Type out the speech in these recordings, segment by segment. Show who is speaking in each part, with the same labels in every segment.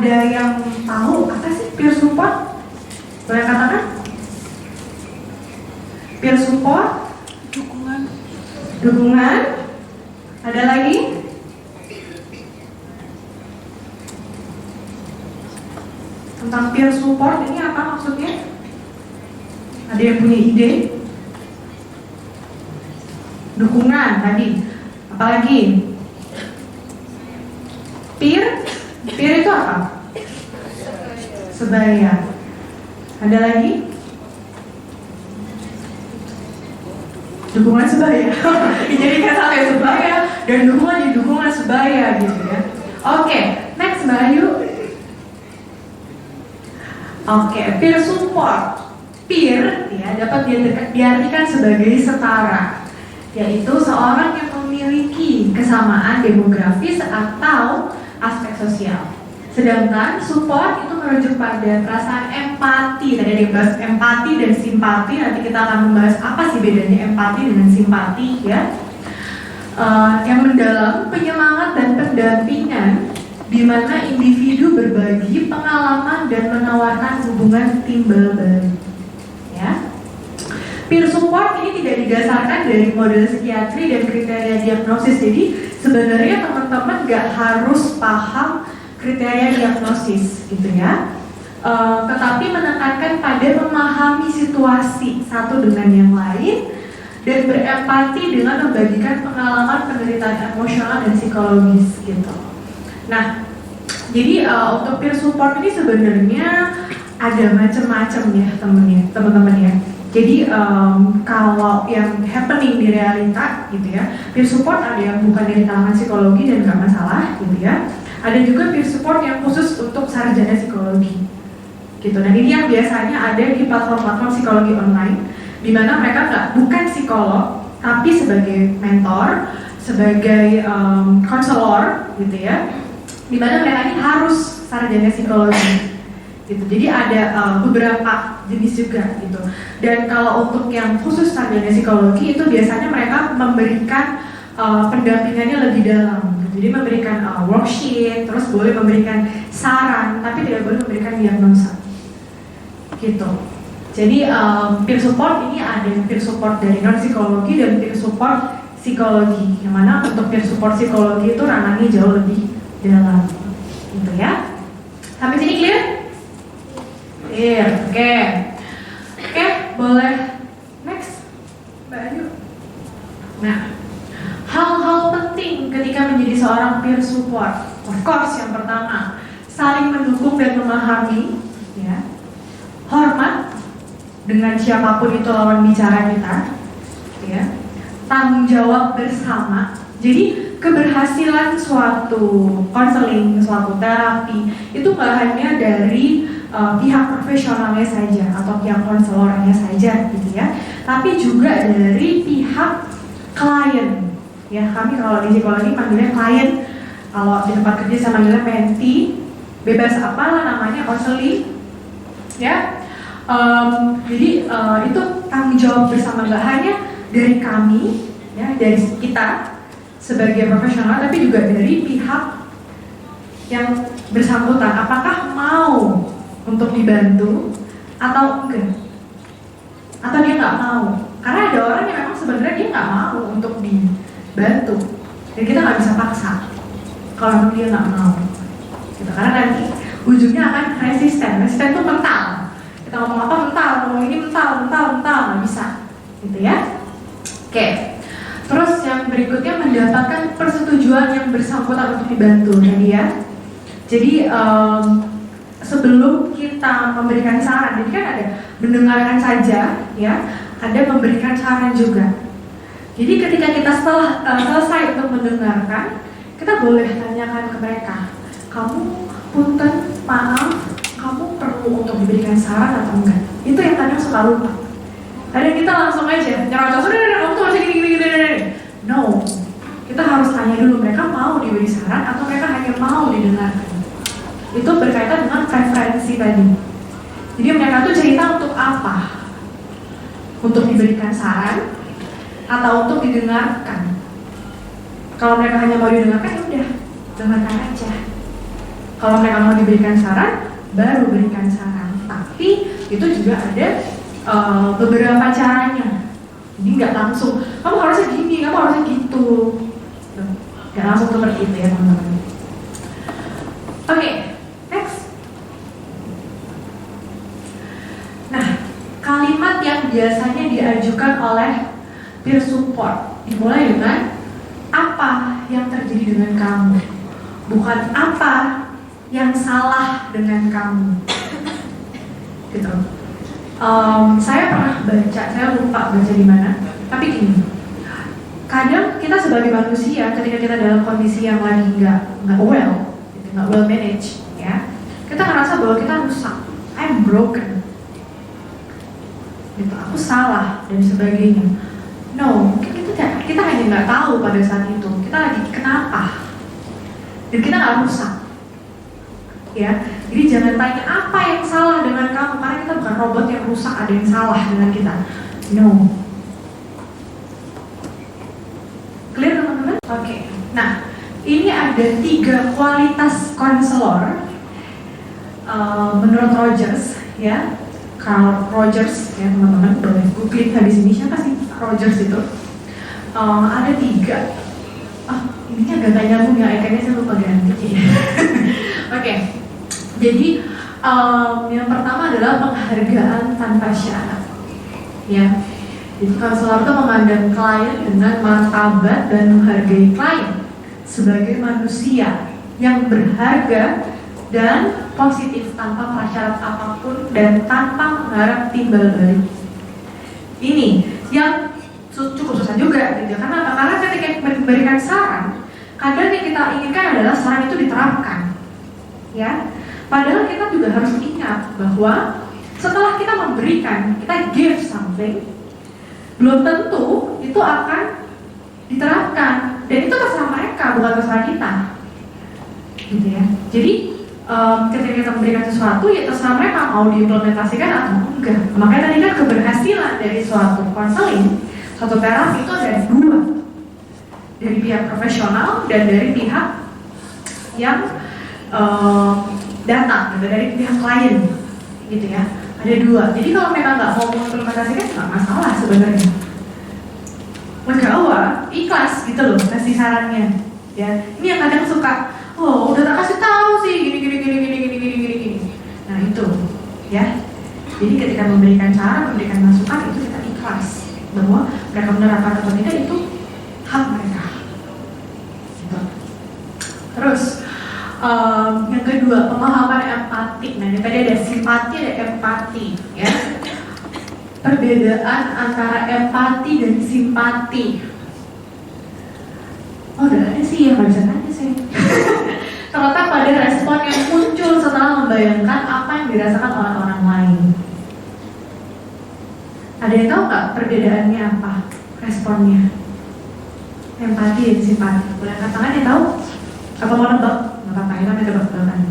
Speaker 1: Ada yang tahu apa sih peer support? Boleh katakan? Peer support? Dukungan. Ada lagi? Tentang peer support ini apa maksudnya? Ada yang punya ide? Dukungan tadi. Apalagi? Peer itu apa? Sebaya. Ada lagi? Dukungan sebaya. Dijadikan satu yang sebaya dan dukungan di dukungan sebaya gitu ya. Oke, next Mbak Ayu. Oke, peer support. Peer ya dapat diartikan sebagai setara, yaitu seorang yang memiliki kesamaan demografis atau aspek sosial. Sedangkan support itu merujuk pada perasaan empati. Tadi ada yang bahas empati dan simpati. Nanti kita akan membahas apa sih bedanya empati dengan simpati ya. Yang mendalam, penyemangat dan pendampingan di mana individu berbagi pengalaman dan menawarkan hubungan timbal balik. Ya. Peer support ini tidak didasarkan dari model psikiatri dan kriteria diagnosis. Jadi sebenarnya teman-teman gak harus paham kriteria diagnosis gitu ya, tetapi menekankan pada memahami situasi satu dengan yang lain dan berempati dengan membagikan pengalaman penderitaan emosional dan psikologis gitu. Nah, jadi untuk peer support ini sebenarnya ada macam-macam ya teman-teman ya. Jadi kalau yang happening di realita gitu ya, peer support ada yang bukan dari kalangan psikologi dan gak masalah gitu ya. Ada juga peer support yang khusus untuk sarjana psikologi gitu. Dan ini yang biasanya ada di platform-platform psikologi online, di mana mereka bukan psikolog tapi sebagai mentor, sebagai konselor gitu ya, di mana mereka ini harus sarjana psikologi gitu. Jadi ada beberapa jenis juga gitu. Dan kalau untuk yang khusus sarjana psikologi itu biasanya mereka memberikan pendampingannya lebih dalam. Jadi memberikan worksheet, terus boleh memberikan saran, tapi tidak boleh memberikan diagnosa gitu. Jadi peer support ini ada peer support dari non psikologi dan peer support psikologi, yang mana untuk peer support psikologi itu ranahnya jauh lebih dalam gitu ya. Sampai sini clear? Clear, oke, boleh next Mbak Ayu. Nah, hal-hal penting ketika menjadi seorang peer support, of course yang pertama saling mendukung dan memahami ya, hormat dengan siapapun itu lawan bicara kita ya, tanggung jawab bersama. Jadi keberhasilan suatu konseling, suatu terapi itu gak hanya dari pihak profesionalnya saja atau pihak konselornya saja gitu ya, tapi juga dari pihak klien. Ya, kami kalau di psikologi manggilnya klien, kalau di tempat kerja saya manggilnya mentee, bebas apalah namanya, konseling ya. Jadi itu tanggung jawab bersama, gak hanya dari kami ya, dari kita sebagai profesional, tapi juga dari pihak yang bersangkutan, apakah mau untuk dibantu atau enggak, atau dia nggak mau. Karena ada orang yang memang sebenarnya dia nggak mau untuk dibantu, dan kita nggak bisa paksa kalau memang dia nggak mau gitu. Karena nanti ujungnya akan resisten itu mental. Kita ngomong apa mental, ngomong ini mental, nggak bisa gitu ya. Oke. Terus yang berikutnya mendapatkan persetujuan yang bersangkutan untuk dibantu tadi ya. Jadi sebelum kita memberikan saran, jadi kan ada mendengarkan saja ya, ada memberikan saran juga. Jadi ketika kita setelah selesai untuk mendengarkan, kita boleh tanyakan ke mereka, kamu punten, maaf, kamu perlu untuk diberikan saran atau enggak? Itu yang kadang suka lupa. Kadang kita langsung aja nyerocos, udah kamu tuh masih gini. No, kita harus tanya dulu mereka mau diberi saran atau mereka hanya mau didengarkan. Itu berkaitan dengan preferensi tadi. Jadi mereka tuh cerita untuk apa? Untuk diberikan saran atau untuk didengarkan? Kalau mereka hanya mau didengarkan, ya udah dengarkan aja. Kalau mereka mau diberikan saran, baru berikan saran. Tapi itu juga ada beberapa caranya. Jadi nggak langsung, kamu harusnya gini, kamu harusnya gitu. Nggak langsung seperti itu ya teman-teman. Oke, next. Nah, kalimat yang biasanya diajukan oleh peer support dimulai dengan apa yang terjadi dengan kamu, bukan apa yang salah dengan kamu. Gitu. Saya pernah baca, saya lupa baca di mana, tapi gini. Kadang kita sebagai manusia ketika kita dalam kondisi yang lagi nggak well managed, ya, kita ngerasa bahwa kita rusak, I'm broken, gitu, aku salah dan sebagainya. No, mungkin kita hanya nggak tahu pada saat itu kita lagi kenapa, dan kita nggak rusak, ya. Jadi jangan tanya apa yang salah dengan kamu, karena kita bukan robot yang rusak, ada yang salah dengan kita. No. Clear teman-teman? Oke. Nah, ini ada 3 kualitas konselor menurut Rogers, ya, Carl Rogers, ya teman-teman. Boleh googling habis ini siapa sih Rogers itu? Ada 3. Ininya agak gak nyambung ya, ikannya saya lupa ganti. Oke. Jadi yang pertama adalah penghargaan tanpa syarat, ya. Jadi konselor itu memandang klien dengan martabat dan menghargai klien sebagai manusia yang berharga dan positif tanpa prasyarat apapun dan tanpa mengharap timbal balik. Ini yang cukup susah juga, gitu. Karena ketika memberikan saran, kadang yang kita inginkan adalah saran itu diterapkan, ya. Padahal kita juga harus ingat bahwa setelah kita memberikan, kita give something, belum tentu itu akan diterapkan, dan itu terserah mereka, bukan terserah kita, gitu ya. Jadi ketika kita memberikan sesuatu, ya terserah mereka mau diimplementasikan atau enggak. Makanya tadi kan keberhasilan dari suatu konseling, suatu terapi itu ada 2, dari pihak profesional dan dari pihak yang datang, gitu, dari pihak klien, gitu ya. Ada 2. Jadi kalau memang nggak mau mengimplementasikan nggak masalah sebenarnya. Legawa, ikhlas gitu loh kasih sarannya. Ya, ini yang kadang suka, udah tak kasih tahu sih gini. Nah itu, ya. Jadi ketika memberikan saran, memberikan masukan itu kita ikhlas bahwa mereka menerapkan atau tidak itu hak mereka. Gitu. Terus yang kedua, pemahaman empati. Nah, tadi ada simpati, ada empati, ya. Perbedaan antara empati dan simpati. Udah ada sih yang nggak bisa tanya sih. Terletak pada respon yang muncul setelah membayangkan apa yang dirasakan orang-orang lain. Ada yang tahu nggak perbedaannya apa? Responnya. Empati dan simpati. Boleh angkat tangan yang tahu? Apa mau nebak? Apa kita main tebak-tebakan.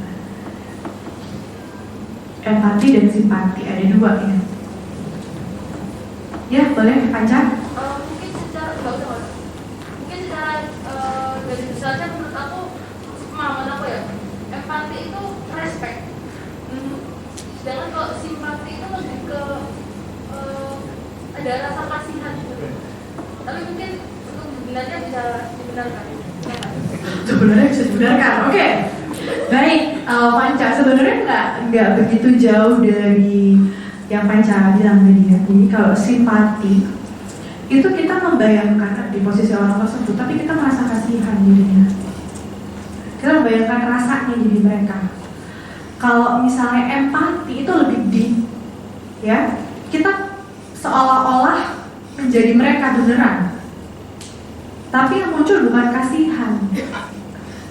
Speaker 1: Empati dan simpati ada 2 ya. Ya boleh Panca.
Speaker 2: Mungkin secara dari besarnya menurut aku, pemahaman aku ya, empati itu respect. Sedangkan kalau simpati itu lebih ke ada rasa kasihan gitu. Tapi mungkin untuk sebenarnya bisa dibenarkan.
Speaker 1: Sebenarnya bisa dibenarkan, oke. Baik, Panca sebenarnya nggak begitu jauh dari yang Panca bilang tadi ya. Jadi kalau simpati itu kita membayangkan di posisi orang tersebut, tapi kita merasa kasihan dirinya. Kita membayangkan rasanya jadi mereka. Kalau misalnya empati itu lebih deep, ya. Kita seolah-olah menjadi mereka beneran. Tapi yang muncul bukan kasihan,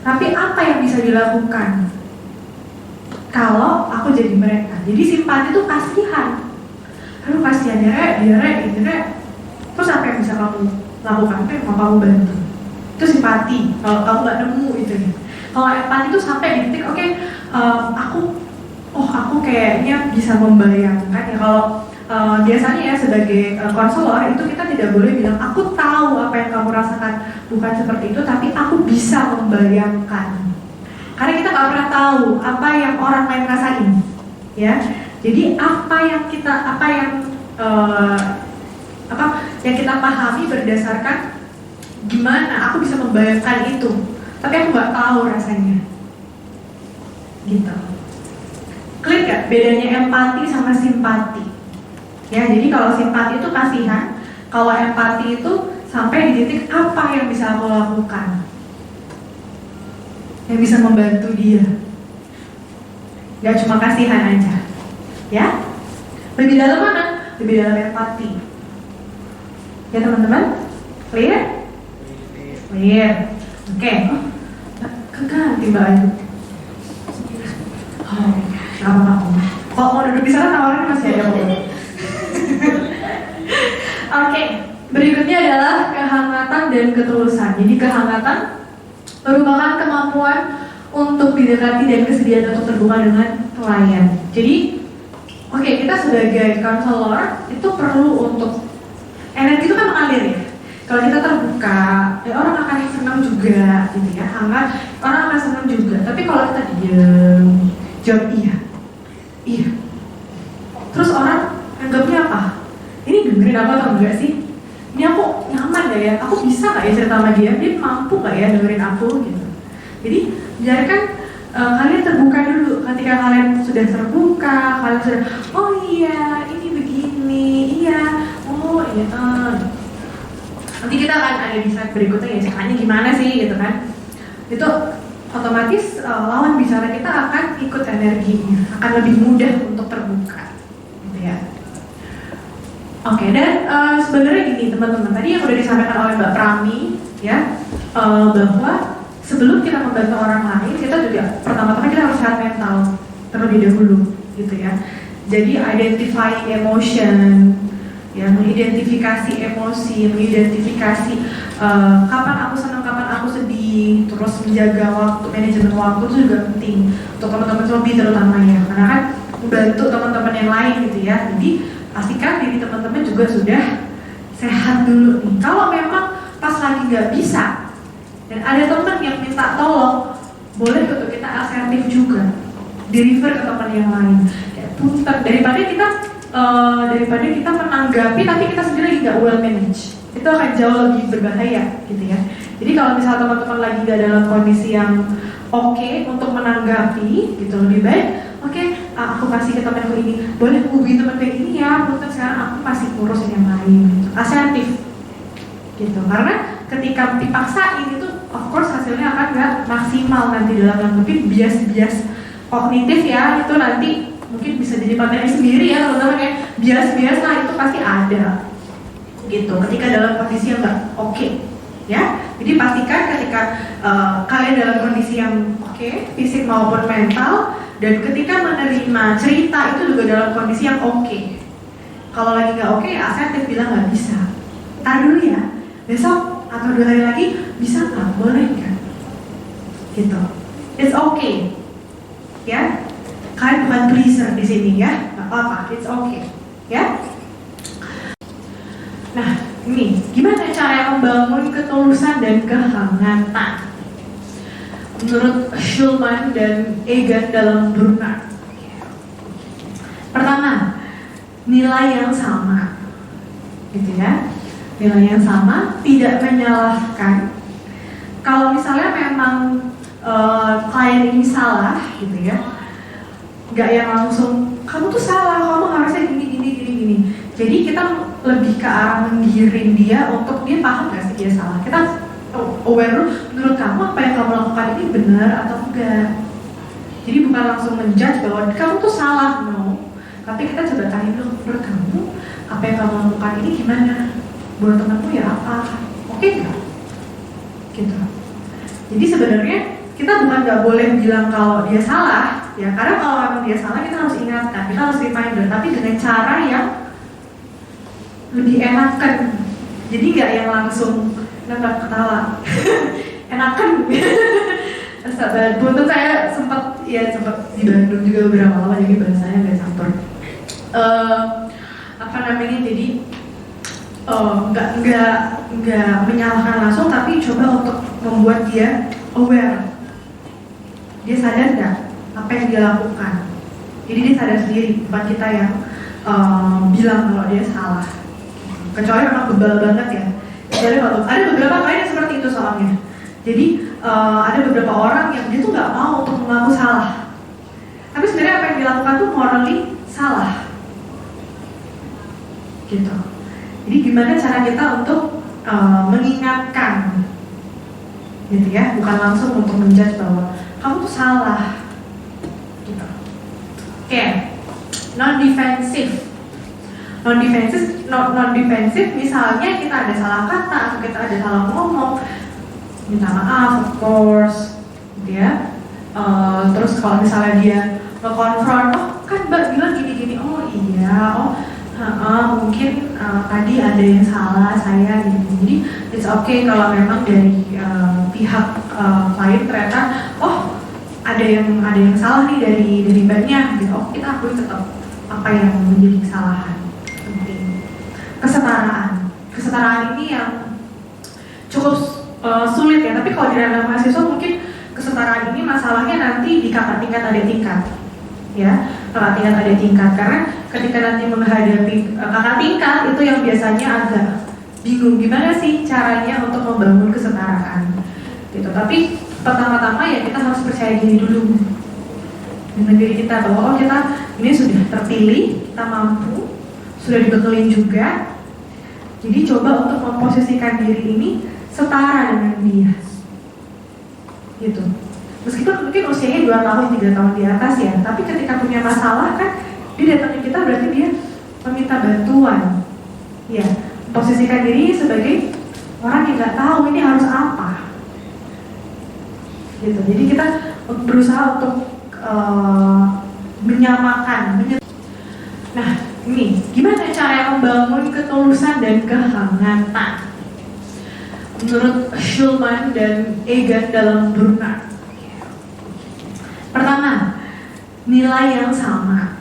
Speaker 1: tapi apa yang bisa dilakukan kalau aku jadi mereka. Jadi simpati itu kasihan. Aduh kasihan dia terus apa yang bisa kamu lakukan? Apa yang mau kamu bantu? Itu simpati. Kalau kamu nggak nemu itu. Kalau empati itu sampai di titik aku kayaknya bisa membayangkan ya. Kalau biasanya ya sebagai konselor itu kita tidak boleh bilang aku tahu apa yang kamu rasakan, bukan seperti itu, tapi aku bisa membayangkan. Karena kita nggak pernah tahu apa yang orang lain rasain, ya. Jadi apa yang kita kita pahami berdasarkan gimana aku bisa membayangkan itu, tapi aku nggak tahu rasanya, gitu. Clear gak bedanya empati sama simpati? Ya, jadi kalau simpati itu kasihan, kalau empati itu sampai di titik apa yang bisa aku lakukan, yang bisa membantu dia. Gak cuma kasihan aja, ya. Lebih dalam mana? Lebih dalam empati. Ya teman-teman, clear? Clear. Oke. Keganti Mbak Ayu. Oh, gak apa-apa. Kalau mau duduk di sana tawarin masih ada kok. Oke, berikutnya adalah kehangatan dan ketulusan. Jadi kehangatan merupakan kemampuan untuk didekati dan kesediaan untuk terbuka dengan klien. Jadi, oke, kita sebagai konselor itu perlu untuk energi itu kan mengalir ya. Kalau kita terbuka, ya orang akan senang juga, gitu ya. Hangat, orang akan senang juga. Tapi kalau kita diam, jawab iya. Terus orang anggapnya apa? Ini dengerin apa atau enggak sih? Ini aku nyaman gak ya? Aku bisa gak ya cerita sama dia? Dia mampu gak ya dengerin aku gitu? Jadi biarkan kalian terbuka dulu. Ketika kalian sudah terbuka, kalian sudah oh iya ini begini, iya, oh iya. Nanti kita akan ada di slide berikutnya ya caranya gimana sih gitu kan? Itu otomatis lawan bicara kita akan ikut energinya, akan lebih mudah untuk terbuka, gitu ya. Oke, dan sebenarnya gini teman-teman, tadi yang udah disampaikan oleh Mbak Prami ya, bahwa sebelum kita membantu orang lain, kita juga pertama-tama kita harus sehat mental terlebih dahulu, gitu ya. Jadi identifying emotion, ya, mengidentifikasi emosi, mengidentifikasi kapan aku senang, kapan aku sedih, terus menjaga waktu, manajemen waktu itu juga penting untuk teman-teman zombie terutama ya, karena kan membantu teman-teman yang lain gitu ya. Jadi pastikan diri teman-teman juga sudah sehat dulu nih. Kalau memang pas lagi nggak bisa dan ada teman yang minta tolong, boleh untuk kita asertif juga, di-refer ke teman yang lain. Kayak punten, daripada kita menanggapi tapi kita sendiri lagi nggak well manage, itu akan jauh lebih berbahaya gitu ya. Jadi kalau misalnya teman-teman lagi nggak dalam kondisi yang oke untuk menanggapi gitu, lebih baik aku kasih ke temanku ini, boleh hubungi teman kayak ini ya, mungkin sekarang aku masih ngurusin yang lain gitu. Asertif gitu, karena ketika dipaksain itu of course hasilnya akan nggak maksimal nanti dalam menanggapi bias-bias kognitif ya, itu nanti mungkin bisa jadi materi sendiri ya teman-teman, kayak bias-bias lah itu pasti ada gitu ketika dalam kondisi yang nggak oke ya. Jadi pastikan ketika kalian dalam kondisi yang oke, fisik maupun mental, dan ketika menerima cerita itu juga dalam kondisi yang oke. Kalau lagi nggak oke, asertif bilang nggak bisa, tar dulu ya, besok atau 2 hari lagi bisa nggak, boleh nggak gitu. It's okay ya, kalian bukan pleaser di sini ya, nggak apa-apa, it's okay ya. Nah, ini gimana cara membangun ketulusan dan kehangatan menurut Schulman dan Egan dalam Brunner? Pertama, nilai yang sama, gitu ya. Nilai yang sama, tidak menyalahkan. Kalau misalnya memang klien ini salah, gitu ya, nggak yang langsung kamu tuh salah, kamu harusnya gini. Jadi kita lebih ke arah menggiring dia untuk dia paham nggak sih dia salah. Kita aware dulu, menurut kamu apa yang kamu lakukan ini benar atau enggak. Jadi bukan langsung menjudge bahwa kamu tuh salah, no. Tapi kita coba tanya dulu, menurut kamu apa yang kamu lakukan ini gimana? Buat temanmu ya apa? Oke nggak? Gitu. Jadi sebenarnya kita bukan nggak boleh bilang kalau dia salah, ya, karena kalau memang dia salah kita harus ingatkan, kita harus reminder, tapi dengan cara yang lebih enakan. Jadi nggak yang langsung nggak ketawa, enakan. Untuk saya sempat di Bandung juga beberapa lama, jadi bahasanya nggak campur. Jadi nggak menyalahkan langsung, tapi coba untuk membuat dia aware. dia sadar nggak apa yang dia lakukan. Jadi dia sadar sendiri, bukan kita yang bilang kalau dia salah. Kecuali memang bebal banget ya. Kecuali kalau ada beberapa klien yang seperti itu soalnya. Jadi ada beberapa orang yang dia tuh nggak mau untuk mengaku salah. Tapi sebenarnya apa yang dilakukan tuh morally salah. Gitu. Jadi gimana cara kita untuk mengingatkan, gitu ya, bukan langsung untuk menjudge bahwa kamu tuh salah. Gitu. Oke, non-defensive. Non-defensive misalnya kita ada salah kata atau kita ada salah ngomong, minta maaf of course, gitu ya. Terus kalau misalnya dia nge-confront, oh kan Mbak bilang gini-gini, oh iya, mungkin tadi ada yang salah saya gitu. Jadi it's okay kalau memang dari pihak klien ternyata oh ada yang salah nih dari Mbaknya gitu. Oh kita akui tetap apa yang menjadi kesalahan. Penting. Kesetaraan ini yang cukup sulit ya. Tapi kalau di ranah mahasiswa mungkin kesetaraan ini masalahnya nanti di kakak tingkat adik tingkat, ya kakak tingkat adik tingkat. Karena ketika nanti menghadapi kakak tingkat itu yang biasanya agak bingung gimana sih caranya untuk membangun kesetaraan, gitu. Tapi pertama-tama ya kita harus percaya diri dulu dengan diri kita bahwa oh kita ini sudah terpilih, kita mampu, sudah dibekelin juga. Jadi coba untuk memposisikan diri ini setara dengan dia, gitu. Meskipun mungkin usianya 2 tahun, 3 tahun di atas ya, tapi ketika punya masalah kan dia datang ke kita berarti dia meminta bantuan. Ya, posisikan diri sebagai orang yang nggak tahu ini harus apa. Gitu. Jadi kita berusaha untuk menyamakan. Nah, ini gimana cara membangun ketulusan dan kehangatan? Menurut Schulman dan Egan dalam Burnout. Pertama, nilai yang sama,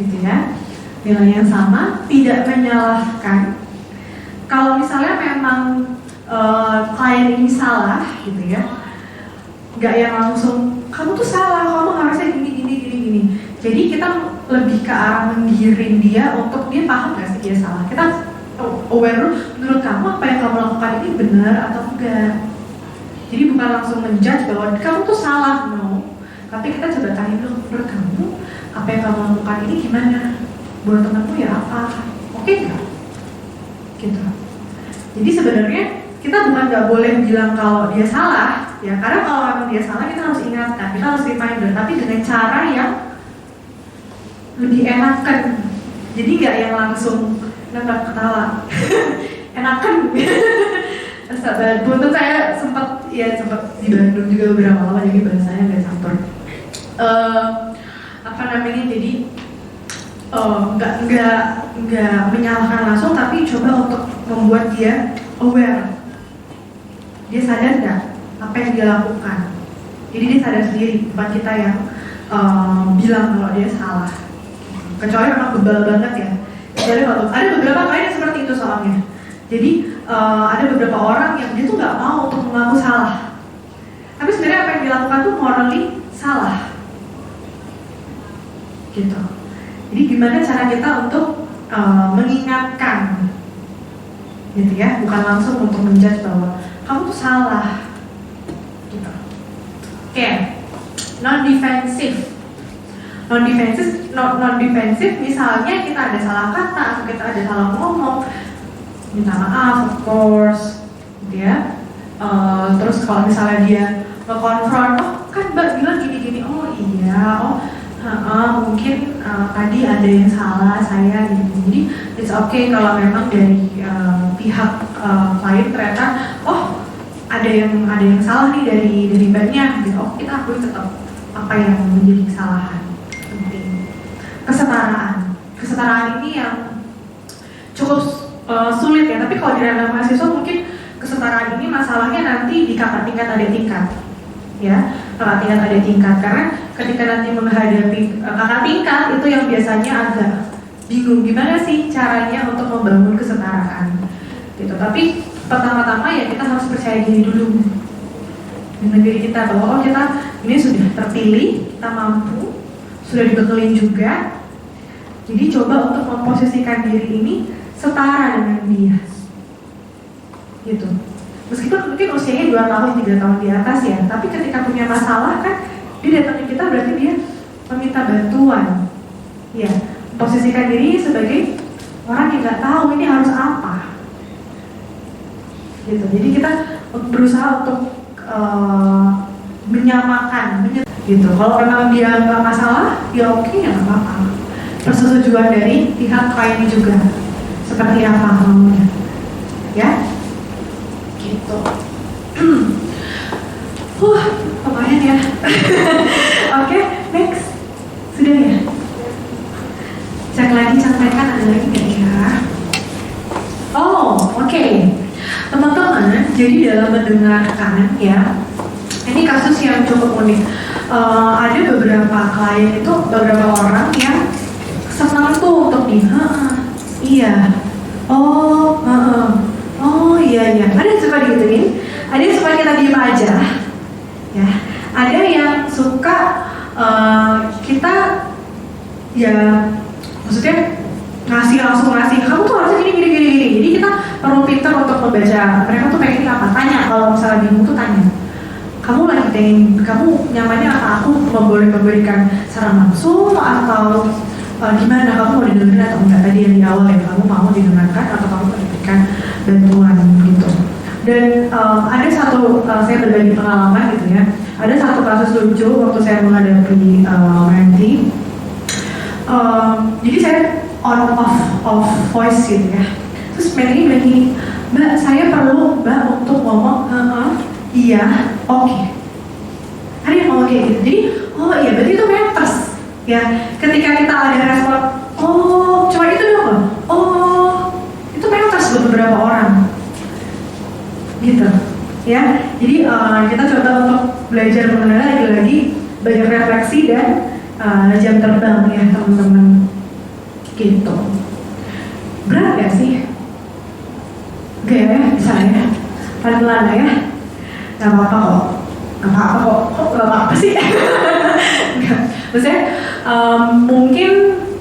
Speaker 1: gitu ya. Nilai yang sama, tidak menyalahkan. Kalau misalnya memang klien ini salah, gitu ya, nggak yang langsung kamu tuh salah, kamu harusnya gini. Jadi kita lebih ke arah menggiring dia untuk dia paham nggak sih dia salah. Kita aware menurut kamu apa yang kamu lakukan ini benar atau enggak. Jadi bukan langsung menjudge bahwa kamu tuh salah, no. Tapi kita coba tanya dulu, menurut kamu apa yang kamu lakukan ini gimana? Buat temanmu ya apa? Oke nggak? Gitu. Jadi sebenarnya kita bukan nggak boleh bilang kalau dia salah, ya karena kalau memang dia salah kita harus ingatkan, kita harus reminder, tapi dengan cara yang lebih enakan. Jadi nggak yang langsung nembak ketawa, enakan. Untuk saya sempat di Bandung juga beberapa lama, jadi bahasanya nggak campur. Jadi nggak menyalahkan langsung, tapi coba untuk membuat dia aware. Dia sadar nggak apa yang dia lakukan. Jadi dia sadar sendiri, bukan kita yang bilang kalau dia salah. Kecuali memang bebal banget ya. Kecuali kalau ada beberapa klien yang seperti itu soalnya. Jadi ada beberapa orang yang dia tuh nggak mau untuk mengaku salah. Tapi sebenarnya apa yang dilakukan tuh morally salah. Gitu. Jadi gimana cara kita untuk mengingatkan, gitu ya, bukan langsung untuk menjudge bahwa kamu tuh salah. Gitu. Oke, non-defensive misalnya kita ada salah kata atau kita ada salah ngomong, minta maaf of course, gitu ya. Terus kalau misalnya dia nge-confront, oh kan Mbak bilang gini-gini, oh iya, mungkin tadi ada yang salah saya gitu. Jadi it's okay kalau memang dari pihak klien ternyata oh ada yang salah nih dari Mbaknya gitu. Oh kita akui tetap apa yang menjadi kesalahan. Penting. Kesetaraan ini yang cukup sulit ya. Tapi kalau di ranah mahasiswa mungkin kesetaraan ini masalahnya nanti di kakak tingkat adik tingkat, ya kakak tingkat adik tingkat. Karena ketika nanti menghadapi kakak tingkat itu yang biasanya agak bingung gimana sih caranya untuk membangun kesetaraan, gitu. Tapi pertama-tama ya kita harus percaya diri dulu dengan diri kita bahwa kita ini sudah terpilih, kita mampu, sudah dibekelin juga. Jadi coba untuk memposisikan diri ini setara dengan dia, gitu. Meskipun mungkin usianya 2 tahun, 3 tahun di atas ya, tapi ketika punya masalah kan dia datang ke kita berarti dia meminta bantuan. Ya, posisikan diri sebagai orang yang nggak tahu ini harus apa, gitu. Jadi kita berusaha untuk menyamakan, gitu. Kalau memang dia nggak masalah, ya oke, ya nggak apa-apa. Persetujuan dari pihak kliennya juga seperti apa maunya, ya, gitu. Lumayan ya. Oke, next. Sudah ya? Cek lagi, sampaikan ada lagi nggak ya? Oh, oke. Teman-teman, jadi dalam mendengarkan ya, ini kasus yang cukup unik. Ada beberapa klien itu, beberapa orang yang senang tuh untuk iya, oh iya, ada yang suka digituin, ada yang suka kita diem aja, ya, ada yang suka kita ya, maksudnya langsung ngasih, kamu tuh harusnya gini. Jadi kita perlu pintar untuk membaca mereka tuh pengen apa, tanya. Kalau misalnya bingung tuh tanya, kamu lagi pengen, kamu nyamannya apa, aku boleh memberikan saran langsung atau gimana, kamu mau didengarkan atau enggak. Tadi yang di awal ya, kamu mau didengarkan atau kamu memberikan bantuan gitu. Dan ada satu, saya berbagi pengalaman gitu ya, ada satu kasus lucu waktu saya menghadapi Randy. Jadi saya on off voice gitu ya. Terus Mary bilang gini, Mbak, saya perlu Mbak untuk ngomong iya, oke. Ada yang ngomong kayak gitu. Jadi, oh iya, berarti itu matters ya. Ketika kita ada respon, oh cuma itu doang, oh itu matters buat beberapa orang, gitu ya. Jadi kita coba untuk belajar mengenal lagi banyak refleksi dan jam terbang ya teman-teman, gitu. Berat gak sih? Oke ya, bisa ya, pelan-pelan ya, gak apa-apa kok. Gak apa-apa sih. Maksudnya mungkin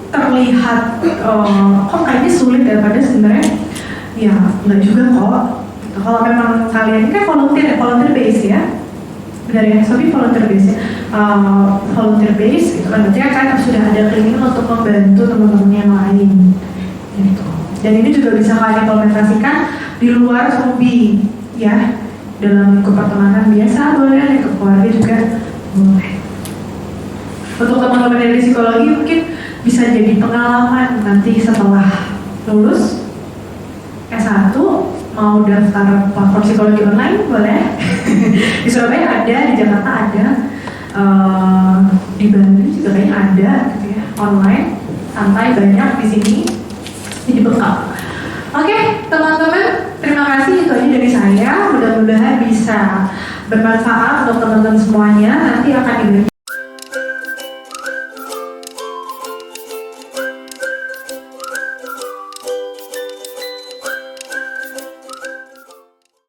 Speaker 1: terlihat kok kayaknya sulit daripada sebenarnya ya nggak juga kok. Kalau memang kalian ini kan volunteer base ya, benar ya, tapi volunteer base ya, volunteer base itu kan berarti kan sudah ada keinginan untuk membantu teman-teman yang lain, gitu. Dan ini juga bisa kalian implementasikan di luar hobi ya, dalam lingkup pertemanan biasa boleh, lingkup keluarga juga boleh. Untuk teman-teman dari psikologi mungkin bisa jadi pengalaman nanti setelah lulus S1 mau daftar platform psikologi online boleh. Di Surabaya ada, di Jakarta ada, di Bandung juga kayaknya ada gitu ya, online, santai, banyak di sini, jadi bekal. Oke, teman-teman, terima kasih, itu aja dari saya. Mudah-mudahan bisa bermanfaat untuk teman-teman semuanya. Nanti akan diberi